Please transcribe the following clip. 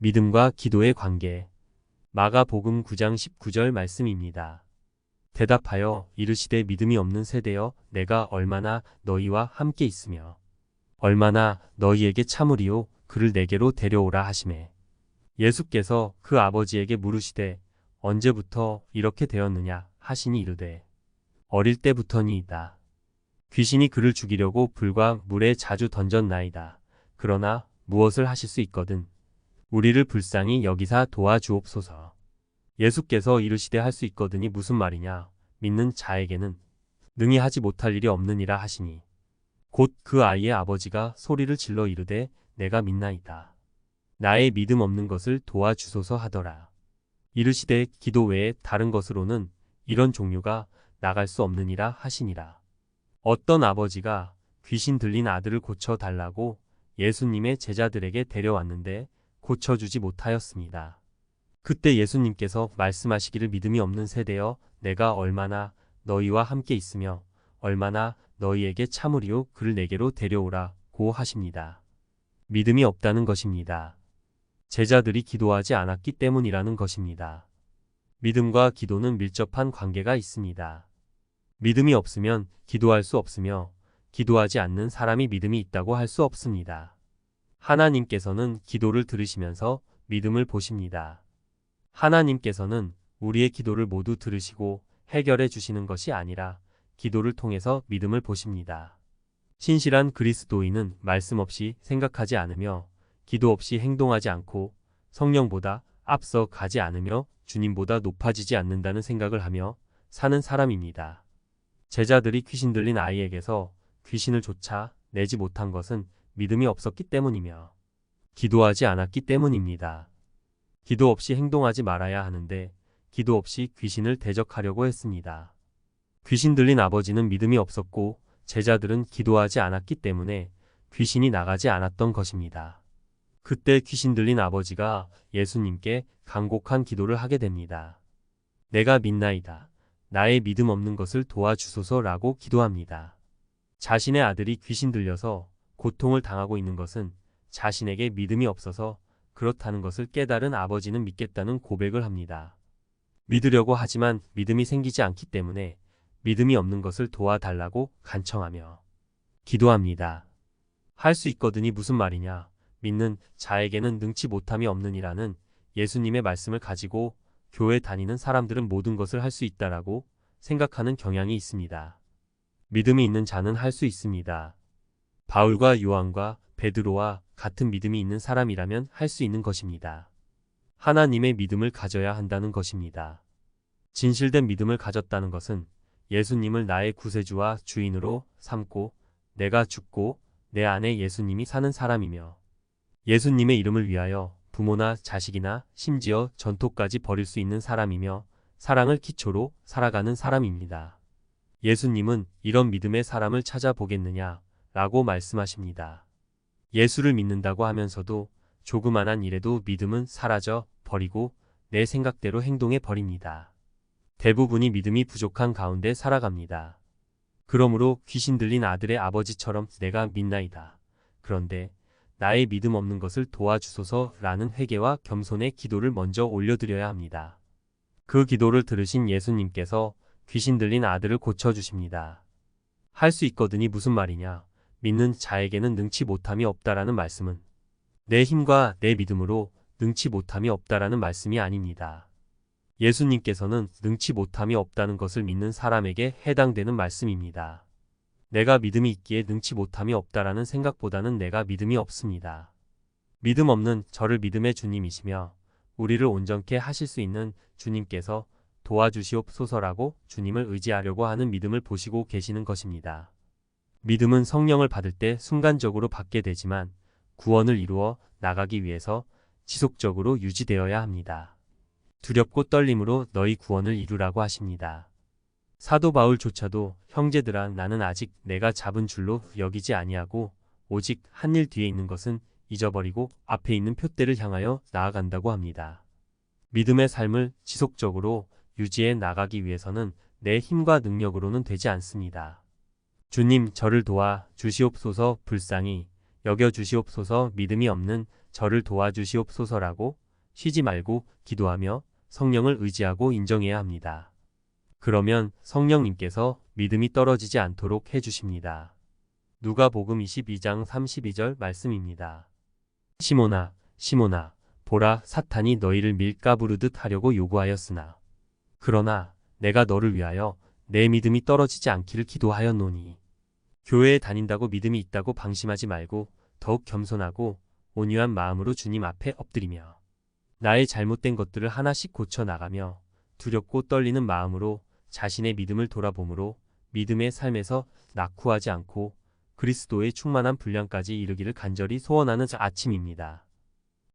믿음과 기도의 관계. 마가복음 9장 19절 말씀입니다. 대답하여 이르시되 믿음이 없는 세대여 내가 얼마나 너희와 함께 있으며 얼마나 너희에게 참으리요 그를 내게로 데려오라 하시매. 예수께서 그 아버지에게 물으시되 언제부터 이렇게 되었느냐 하시니 이르되 어릴 때부터니이다. 귀신이 그를 죽이려고 불과 물에 자주 던졌나이다. 그러나 무엇을 하실 수 있거든 우리를 불쌍히 여기사 도와주옵소서. 예수께서 이르시되 할 수 있거든이 무슨 말이냐. 믿는 자에게는 능히 하지 못할 일이 없느니라 하시니 곧 그 아이의 아버지가 소리를 질러 이르되 내가 믿나이다. 나의 믿음 없는 것을 도와주소서 하더라. 이르시되 기도 외에 다른 것으로는 이런 종류가 나갈 수 없느니라 하시니라. 어떤 아버지가 귀신 들린 아들을 고쳐달라고 예수님의 제자들에게 데려왔는데 고쳐주지 못하였습니다. 그때 예수님께서 말씀하시기를 믿음이 없는 세대여 내가 얼마나 너희와 함께 있으며 얼마나 너희에게 참으리요 그를 내게로 데려오라고 하십니다. 믿음이 없다는 것입니다. 제자들이 기도하지 않았기 때문이라는 것입니다. 믿음과 기도는 밀접한 관계가 있습니다. 믿음이 없으면 기도할 수 없으며 기도하지 않는 사람이 믿음이 있다고 할 수 없습니다. 하나님께서는 기도를 들으시면서 믿음을 보십니다. 하나님께서는 우리의 기도를 모두 들으시고 해결해 주시는 것이 아니라 기도를 통해서 믿음을 보십니다. 신실한 그리스도인은 말씀 없이 생각하지 않으며 기도 없이 행동하지 않고 성령보다 앞서 가지 않으며 주님보다 높아지지 않는다는 생각을 하며 사는 사람입니다. 제자들이 귀신 들린 아이에게서 귀신을 쫓아 내지 못한 것은 믿음이 없었기 때문이며 기도하지 않았기 때문입니다. 기도 없이 행동하지 말아야 하는데 기도 없이 귀신을 대적하려고 했습니다. 귀신 들린 아버지는 믿음이 없었고 제자들은 기도하지 않았기 때문에 귀신이 나가지 않았던 것입니다. 그때 귀신 들린 아버지가 예수님께 간곡한 기도를 하게 됩니다. 내가 믿나이다. 나의 믿음 없는 것을 도와주소서라고 기도합니다. 자신의 아들이 귀신 들려서 고통을 당하고 있는 것은 자신에게 믿음이 없어서 그렇다는 것을 깨달은 아버지는 믿겠다는 고백을 합니다. 믿으려고 하지만 믿음이 생기지 않기 때문에 믿음이 없는 것을 도와달라고 간청하며 기도합니다. 할 수 있거든이 무슨 말이냐. 믿는 자에게는 능치 못함이 없느니라는 예수님의 말씀을 가지고 교회 다니는 사람들은 모든 것을 할 수 있다라고 생각하는 경향이 있습니다. 믿음이 있는 자는 할 수 있습니다. 바울과 요한과 베드로와 같은 믿음이 있는 사람이라면 할 수 있는 것입니다. 하나님의 믿음을 가져야 한다는 것입니다. 진실된 믿음을 가졌다는 것은 예수님을 나의 구세주와 주인으로 삼고 내가 죽고 내 안에 예수님이 사는 사람이며 예수님의 이름을 위하여 부모나 자식이나 심지어 전토까지 버릴 수 있는 사람이며 사랑을 기초로 살아가는 사람입니다. 예수님은 이런 믿음의 사람을 찾아보겠느냐 라고 말씀하십니다. 예수를 믿는다고 하면서도 조그만한 일에도 믿음은 사라져 버리고 내 생각대로 행동해 버립니다. 대부분이 믿음이 부족한 가운데 살아갑니다. 그러므로 귀신 들린 아들의 아버지처럼 내가 믿나이다. 그런데 나의 믿음 없는 것을 도와주소서라는 회개와 겸손의 기도를 먼저 올려드려야 합니다. 그 기도를 들으신 예수님께서 귀신 들린 아들을 고쳐주십니다. 할 수 있거든이 무슨 말이냐. 믿는 자에게는 능치 못함이 없다라는 말씀은 내 힘과 내 믿음으로 능치 못함이 없다라는 말씀이 아닙니다. 예수님께서는 능치 못함이 없다는 것을 믿는 사람에게 해당되는 말씀입니다. 내가 믿음이 있기에 능치 못함이 없다라는 생각보다는 내가 믿음이 없습니다. 믿음 없는 저를 믿음의 주님이시며 우리를 온전케 하실 수 있는 주님께서 도와주시옵소서라고 주님을 의지하려고 하는 믿음을 보시고 계시는 것입니다. 믿음은 성령을 받을 때 순간적으로 받게 되지만 구원을 이루어 나가기 위해서 지속적으로 유지되어야 합니다. 두렵고 떨림으로 너희 구원을 이루라고 하십니다. 사도 바울조차도 형제들아 나는 아직 내가 잡은 줄로 여기지 아니하고 오직 한 일 뒤에 있는 것은 잊어버리고 앞에 있는 표대를 향하여 나아간다고 합니다. 믿음의 삶을 지속적으로 유지해 나가기 위해서는 내 힘과 능력으로는 되지 않습니다. 주님 저를 도와 주시옵소서 불쌍히 여겨 주시옵소서. 믿음이 없는 저를 도와주시옵소서라고 쉬지 말고 기도하며 성령을 의지하고 인정해야 합니다. 그러면 성령님께서 믿음이 떨어지지 않도록 해주십니다. 누가복음 22장 32절 말씀입니다. 시몬아, 시몬아, 보라, 사탄이 너희를 밀가부르듯 하려고 요구하였으나 그러나 내가 너를 위하여 내 믿음이 떨어지지 않기를 기도하였노니. 교회에 다닌다고 믿음이 있다고 방심하지 말고 더욱 겸손하고 온유한 마음으로 주님 앞에 엎드리며 나의 잘못된 것들을 하나씩 고쳐 나가며 두렵고 떨리는 마음으로 자신의 믿음을 돌아봄으로 믿음의 삶에서 낙후하지 않고 그리스도의 충만한 분량까지 이르기를 간절히 소원하는 아침입니다.